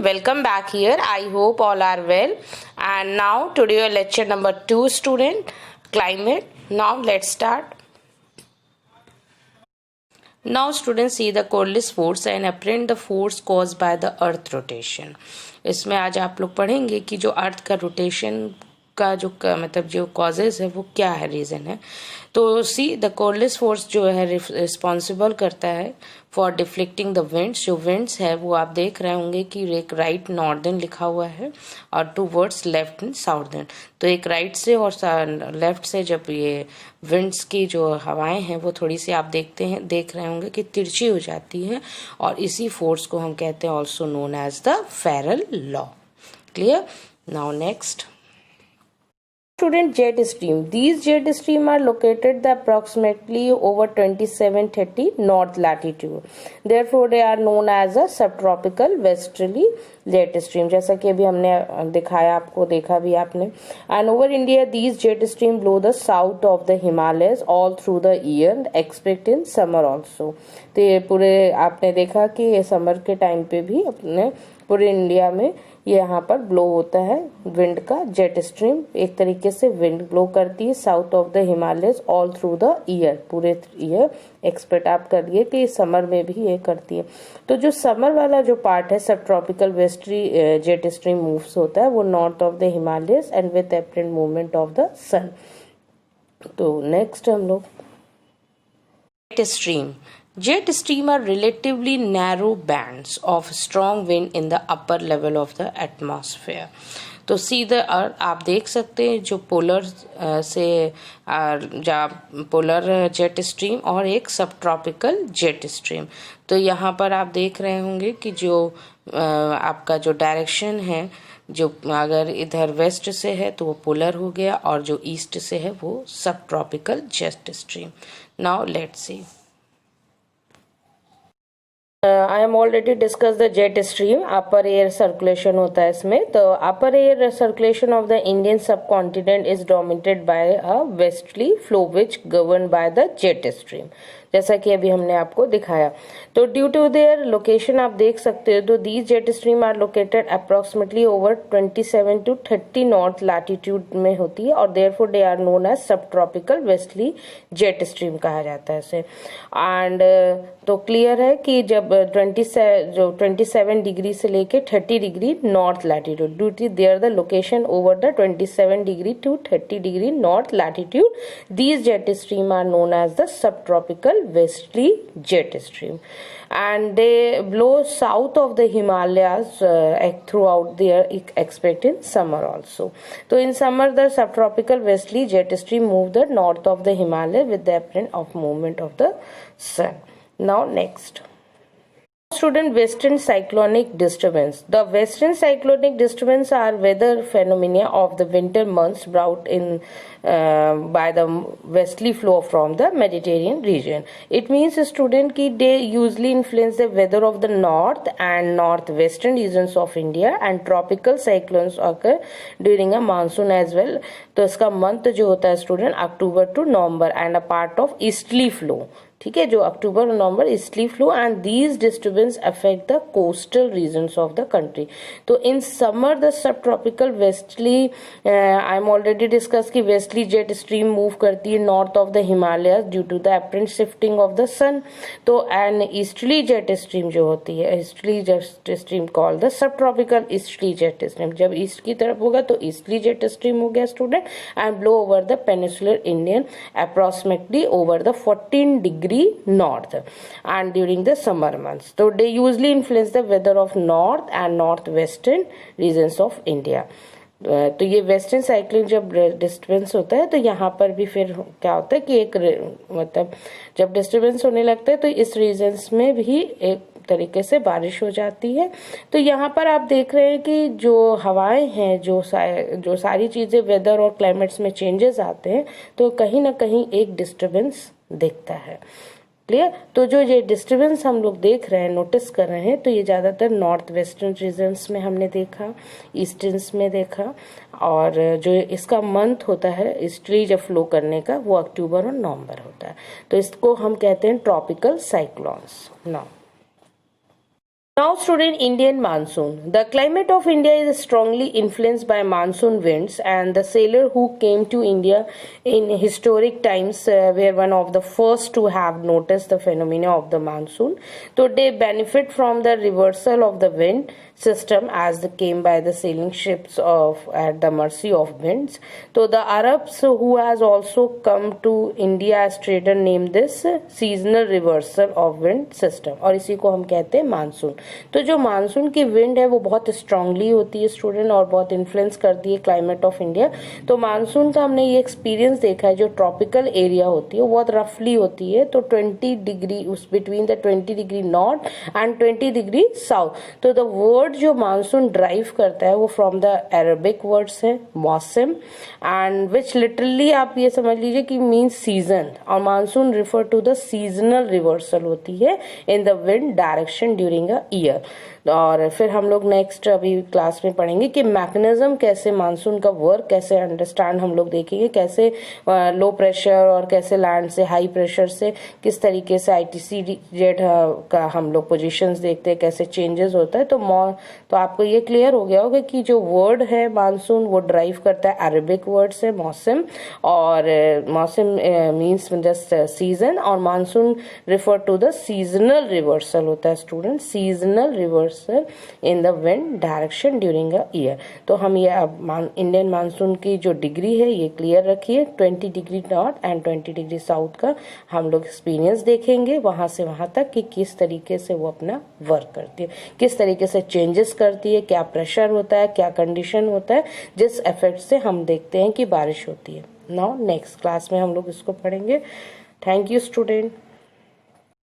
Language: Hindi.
Welcome back here. I hope all are well. And now today your lecture number 2 student, climate. Now let's start. Now students see the Coriolis force and apprehend the force caused by the earth rotation. इसमें आज आप लोग पढ़ेंगे कि जो अर्थ का रोटेशन का जो मतलब जो कॉजेज है वो क्या है, रीज़न है. तो सी द कोरलिस फोर्स जो है रिस्पॉन्सिबल करता है फॉर डिफ्लेक्टिंग द विंड्स. जो विंड्स है वो आप देख रहे होंगे कि एक राइट नॉर्दर्न लिखा हुआ है और two words left and southern. तो एक राइट से और लेफ्ट से जब ये विंड्स की जो हवाएं हैं वो थोड़ी सी आप देख रहे होंगे कि तिरछी हो जाती है, और इसी फोर्स को हम कहते हैं also known as the Ferrel law. Clear. Now next student, jet stream. These jet stream are located approximately over 2730 north latitude. Therefore they are known as a subtropical westerly jet stream. जैसा कि अभी हमने दिखाया, आपको देखा भी आपने. And over India these jet stream blow the south of the Himalayas all through the year, except in summer also. तो ये पूरे आपने देखा कि ये समर के टाइम पे भी अपने पूरे इंडिया में ये यहाँ पर ब्लो होता है विंड का जेट स्ट्रीम. एक तरीके से विंड ब्लो करती है south of the Himalayas all through the year, पूरे ईयर. एक्सपेक्ट आप करिए कि समर में भी ये करती है. तो जो समर वाला जो पार्ट है sub tropical westerly jet stream moves होता है वो north of the Himalayas and with apparent movement of the sun. तो नेक्स्ट हम लोग jet stream. Jet stream are relatively narrow bands of strong wind in the upper level of the atmosphere. तो सीधा आप देख सकते हैं जो पोलर से पोलर जेट स्ट्रीम और एक सब ट्रॉपिकल जेट स्ट्रीम. तो यहाँ पर आप देख रहे होंगे कि जो आपका जो डायरेक्शन है, जो अगर इधर वेस्ट से है तो वो पोलर हो गया, और जो ईस्ट से है वो सब tropical jet stream. Now let's see. I am already discussed the jet stream. Upper air circulation होता है इसमें. तो अपर air circulation of the Indian subcontinent is dominated by a westerly flow which govern by the jet stream, जैसा कि अभी हमने आपको दिखाया. तो ड्यू टू देयर लोकेशन आप देख सकते हो, तो these jet stream are located approximately over 27 to 30 north latitude में होती है, और therefore they are known as sub tropical westerly jet stream कहा जाता है इसे. एंड तो क्लियर है कि जब 27 डिग्री से लेके 30 degree north latitude, due to their the location over the 27 degree to 30 degree north latitude, these jet stream are known as the sub tropical westerly jet stream, and they blow south of the Himalayas throughout their except in summer also. So in summer the subtropical westerly jet stream move the north of the Himalaya with the apparent of movement of the sun. Now next student, western cyclonic disturbance. The western cyclonic disturbance are weather phenomena of the winter months brought in by the westerly flow from the Mediterranean region. It means student कि they usually influence the weather of the north and northwestern regions of India, and tropical cyclones occur during a monsoon as well. तो इसका मंथ जो होता है student October to November and a part of easterly flow. ठीक है, जो अक्टूबर और नवंबर easterly flow, and these disturbance affect the coastal regions of the country. तो in summer the sub tropical westerly I am already discuss की वेस्टली जेट स्ट्रीम मूव करती है north of the Himalaya due to the apparent shifting of the sun. तो एंड ईस्टली जेट स्ट्रीम जो होती है, ईस्टली jet stream call the sub tropical easterly jet stream. जब ईस्ट की तरफ होगा तो ईस्टली जेट स्ट्रीम हो गया student, and blow over the peninsular Indian approximately over the 14 degree north and during the summer months. So they usually influence the weather of north and northwestern regions of India. तो ये वेस्टर्न साइक्लिंग जब डिस्टर्बेंस होता है तो यहाँ पर भी फिर क्या होता है कि एक मतलब जब डिस्टर्बेंस होने लगता है तो इस रीजन्स में भी एक तरीके से बारिश हो जाती है. तो यहाँ पर आप देख रहे हैं कि जो हवाएं हैं, जो सारी चीज़ें वेदर और क्लाइमेट्स में चेंजेस आते हैं, तो कहीं ना कहीं एक डिस्टर्बेंस दिखता है. क्लियर. तो जो ये डिस्टर्बेंस हम लोग देख रहे हैं, नोटिस कर रहे हैं, तो ये ज़्यादातर नॉर्थ वेस्टर्न रीजन्स में हमने देखा, ईस्टर्न्स में देखा, और जो इसका मंथ होता है ईस्टर्ली जब फ्लो करने का वो अक्टूबर और नवंबर होता है. तो इसको हम कहते हैं tropical cyclones. Now Now student, Indian monsoon. The climate of India is strongly influenced by monsoon winds, and the sailor who came to India in historic times were one of the first to have noticed the phenomena of the monsoon. So they benefit from the reversal of the wind system as they came by the sailing ships of at the mercy of winds. So the Arabs who has also come to India as trader named this seasonal reversal of wind system, और इसी को हम कहते हैं मानसून। तो जो मानसून की विंड है वो बहुत स्ट्रांगली होती है स्टूडेंट, और बहुत इन्फ्लुएंस करती है क्लाइमेट ऑफ इंडिया। तो मानसून का हमने ये एक्सपीरियंस देखा है, जो ट्रॉपिकल एरिया होती है वो बहुत रफली होती है, तो 20 डिग्री उस between the 20 degree north and 20 degree south. तो द वर्ड जो मानसून ड्राइव करता है वो फ्रॉम द अरबिक वर्ड्स है मौसम, एंड विच लिटरली आप ये समझ लीजिए कि मीन्स सीजन, और monsoon refer to the seasonal reversal होती है in the wind direction during a year. और फिर हम लोग नेक्स्ट अभी क्लास में पढ़ेंगे कि मैकेनिज्म कैसे मानसून का वर्क कैसे अंडरस्टैंड हम लोग देखेंगे, कैसे लो प्रेशर और कैसे लैंड से हाई प्रेशर से किस तरीके से आईटीसी जेट का हम लोग पोजीशंस देखते हैं, कैसे चेंजेस होता है। तो आपको ये क्लियर हो गया होगा कि जो वर्ड है मानसून वो ड्राइव करता है अरबिक वर्ड से मौसम, और मौसम मीन्स जस्ट सीजन, और monsoon refer to the seasonal reversal होता है student, seasonal reversal in the wind direction during a year. तो हम ये अब इंडियन मानसून की जो डिग्री है ये क्लियर रखिए, 20 degree north and 20 degree south का हम लोग एक्सपीरियंस देखेंगे वहां से वहां तक कि किस तरीके से वो अपना वर्क करती है, किस तरीके से चेंजेस करती है, क्या प्रेशर होता है, क्या कंडीशन होता है, जिस इफेक्ट से हम देखते हैं कि बारिश होती है। नाउ नेक्स्ट क्लास में हम लोग इसको पढ़ेंगे। Thank you student.